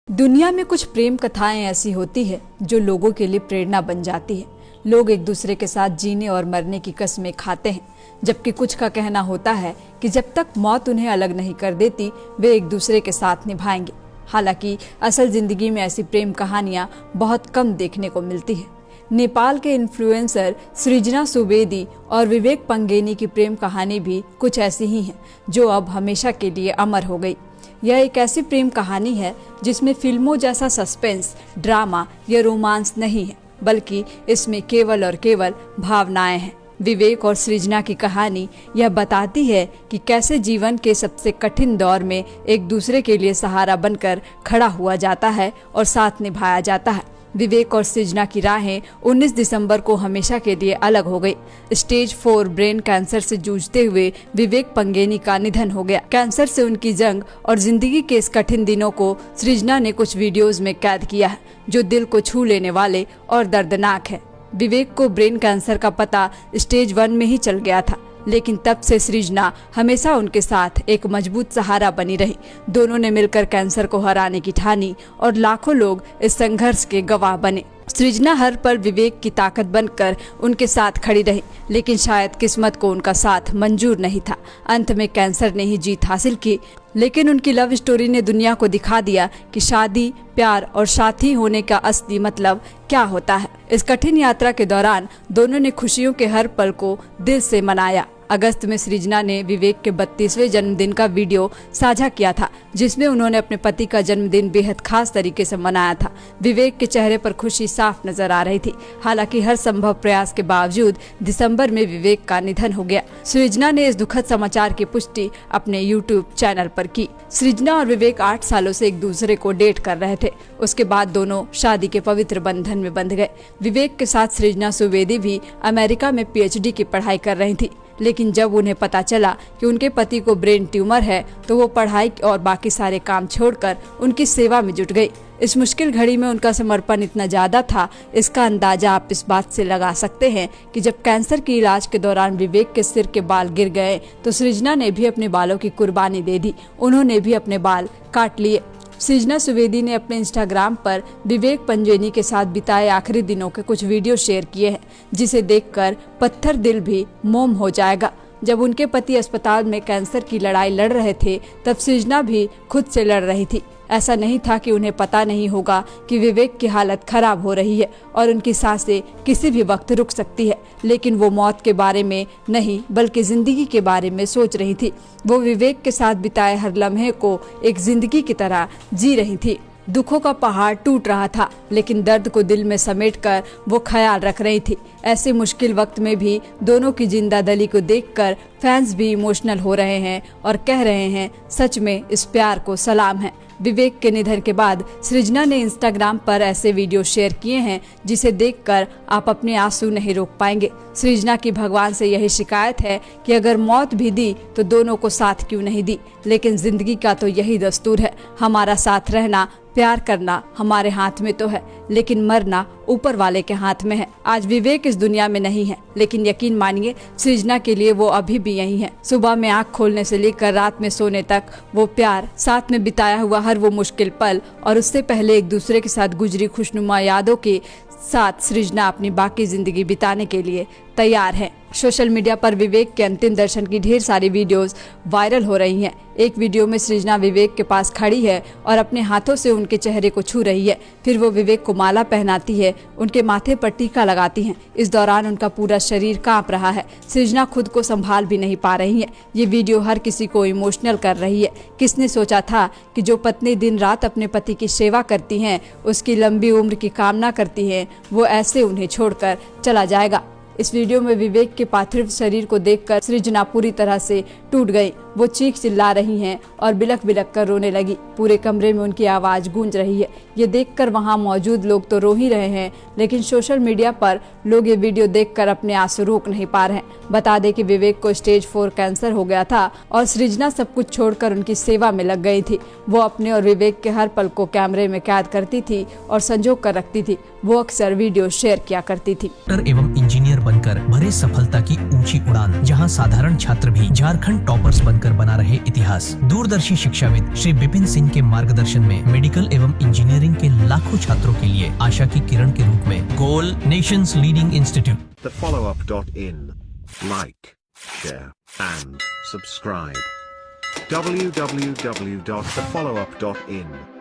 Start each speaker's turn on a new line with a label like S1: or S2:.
S1: दुनिया में कुछ प्रेम कथाएं ऐसी होती है जो लोगों के लिए प्रेरणा बन जाती है। लोग एक दूसरे के साथ जीने और मरने की कस्में खाते हैं, जबकि कुछ का कहना होता है कि जब तक मौत उन्हें अलग नहीं कर देती वे एक दूसरे के साथ निभाएंगे। हालांकि असल जिंदगी में ऐसी प्रेम कहानियां बहुत कम देखने को मिलती है। नेपाल के इन्फ्लुएंसर सृजना सुवेदी और विवेक पंगेनी की प्रेम कहानी भी कुछ ऐसी ही है जो अब हमेशा के लिए अमर हो गई। यह एक ऐसी प्रेम कहानी है जिसमें फिल्मों जैसा सस्पेंस, ड्रामा या रोमांस नहीं है, बल्कि इसमें केवल और केवल भावनाएं हैं। विवेक और सृजना की कहानी यह बताती है कि कैसे जीवन के सबसे कठिन दौर में एक दूसरे के लिए सहारा बनकर खड़ा हुआ जाता है और साथ निभाया जाता है। विवेक और सृजना की राहें 19 दिसंबर को हमेशा के लिए अलग हो गई। स्टेज 4 ब्रेन कैंसर से जूझते हुए विवेक पंगेनी का निधन हो गया। कैंसर से उनकी जंग और जिंदगी के इस कठिन दिनों को सृजना ने कुछ वीडियोस में कैद किया है जो दिल को छू लेने वाले और दर्दनाक है। विवेक को ब्रेन कैंसर का पता स्टेज 1 में ही चल गया था, लेकिन तब से सृजना हमेशा उनके साथ एक मजबूत सहारा बनी रही। दोनों ने मिलकर कैंसर को हराने की ठानी और लाखों लोग इस संघर्ष के गवाह बने। सृजना हर पल विवेक की ताकत बनकर उनके साथ खड़ी रही, लेकिन शायद किस्मत को उनका साथ मंजूर नहीं था। अंत में कैंसर ने ही जीत हासिल की, लेकिन उनकी लव स्टोरी ने दुनिया को दिखा दिया कि शादी, प्यार और साथी होने का असली मतलब क्या होता है। इस कठिन यात्रा के दौरान दोनों ने खुशियों के हर पल को दिल से मनाया। अगस्त में सृजना ने विवेक के 32वें जन्मदिन का वीडियो साझा किया था, जिसमें उन्होंने अपने पति का जन्मदिन बेहद खास तरीके से मनाया था। विवेक के चेहरे पर खुशी साफ नजर आ रही थी। हालांकि हर संभव प्रयास के बावजूद दिसंबर में विवेक का निधन हो गया। सृजना ने इस दुखद समाचार की पुष्टि अपने YouTube चैनल पर की। सृजना और विवेक 8 सालों से एक दूसरे को डेट कर रहे थे। उसके बाद दोनों शादी के पवित्र बंधन में बंध गए। विवेक के साथ सृजना सुवेदी भी अमेरिका में PhD की पढ़ाई कर रही थी, लेकिन जब उन्हें पता चला कि उनके पति को ब्रेन ट्यूमर है तो वो पढ़ाई और बाकी सारे काम छोड़कर उनकी सेवा में जुट गई। इस मुश्किल घड़ी में उनका समर्पण इतना ज्यादा था, इसका अंदाजा आप इस बात से लगा सकते हैं कि जब कैंसर की इलाज के दौरान विवेक के सिर के बाल गिर गए तो सृजना ने भी अपने बालों की कुर्बानी दे दी। उन्होंने भी अपने बाल काट लिए। सृजना सुवेदी ने अपने इंस्टाग्राम पर विवेक पंगेनी के साथ बिताए आखिरी दिनों के कुछ वीडियो शेयर किए हैं, जिसे देखकर पत्थर दिल भी मोम हो जाएगा। जब उनके पति अस्पताल में कैंसर की लड़ाई लड़ रहे थे तब सृजना भी खुद से लड़ रही थी। ऐसा नहीं था कि उन्हें पता नहीं होगा कि विवेक की हालत खराब हो रही है और उनकी सांसें किसी भी वक्त रुक सकती है, लेकिन वो मौत के बारे में नहीं बल्कि जिंदगी के बारे में सोच रही थी। वो विवेक के साथ बिताए हर लम्हे को एक जिंदगी की तरह जी रही थी। दुखों का पहाड़ टूट रहा था, लेकिन दर्द को दिल में समेटकर वो ख्याल रख रही थी। ऐसे मुश्किल वक्त में भी दोनों की जिंदादिली को देखकर फैंस भी इमोशनल हो रहे हैं और कह रहे हैं, सच में इस प्यार को सलाम है। विवेक के निधन के बाद सृजना ने इंस्टाग्राम पर ऐसे वीडियो शेयर किए हैं जिसे देखकर आप अपने आंसू नहीं रोक पाएंगे। सृजना की भगवान से यही शिकायत है कि अगर मौत भी दी तो दोनों को साथ क्यों नहीं दी, लेकिन जिंदगी का तो यही दस्तूर है। हमारा साथ रहना, प्यार करना हमारे हाथ में तो है, लेकिन मरना ऊपर वाले के हाथ में है। आज विवेक इस दुनिया में नहीं है, लेकिन यकीन मानिए सृजना के लिए वो अभी भी यही है। सुबह में आँख खोलने से लेकर रात में सोने तक वो प्यार, साथ में बिताया हुआ हर वो मुश्किल पल और उससे पहले एक दूसरे के साथ गुजरी खुशनुमा यादों के साथ सृजना अपनी बाकी जिंदगी बिताने के लिए तैयार है। सोशल मीडिया पर विवेक के अंतिम दर्शन की ढेर सारी वीडियोस वायरल हो रही हैं। एक वीडियो में सृजना विवेक के पास खड़ी है और अपने हाथों से उनके चेहरे को छू रही है। फिर वो विवेक को माला पहनाती है, उनके माथे पर टीका लगाती हैं। इस दौरान उनका पूरा शरीर कांप रहा है। सृजना खुद को संभाल भी नहीं पा रही है। ये वीडियो हर किसी को इमोशनल कर रही है। किसने सोचा था कि जो पत्नी दिन रात अपने पति की सेवा करती हैं, उसकी लंबी उम्र की कामना करती हैं, वो ऐसे उन्हें छोड़कर चला जाएगा। इस वीडियो में विवेक के पार्थिव शरीर को देखकर सृजना पूरी तरह से टूट गई। वो चीख चिल्ला रही हैं और बिलख बिलख कर रोने लगी। पूरे कमरे में उनकी आवाज गूंज रही है। ये देखकर वहां मौजूद लोग तो रो ही रहे हैं, लेकिन सोशल मीडिया पर लोग ये वीडियो देखकर अपने आंसू रोक नहीं पा रहे हैं। बता दें कि विवेक को स्टेज 4 कैंसर हो गया था और सृजना सब कुछ छोड़कर उनकी सेवा में लग गई थी। वो अपने और विवेक के हर पल को कैमरे में कैद करती थी और संजो कर रखती थी। वो अक्सर वीडियो शेयर किया करती थी।
S2: डॉक्टर एवं इंजीनियर बनकर भरे सफलता की ऊंची उड़ान, जहां साधारण छात्र भी झारखंड टॉपर्स बनकर कर बना रहे इतिहास। दूरदर्शी शिक्षाविद श्री विपिन सिंह के मार्गदर्शन में मेडिकल एवं इंजीनियरिंग के लाखों छात्रों के लिए आशा की किरण के रूप में goal nations leading institute.
S3: thefollowup.in. Like, share, and subscribe. www.thefollowup.in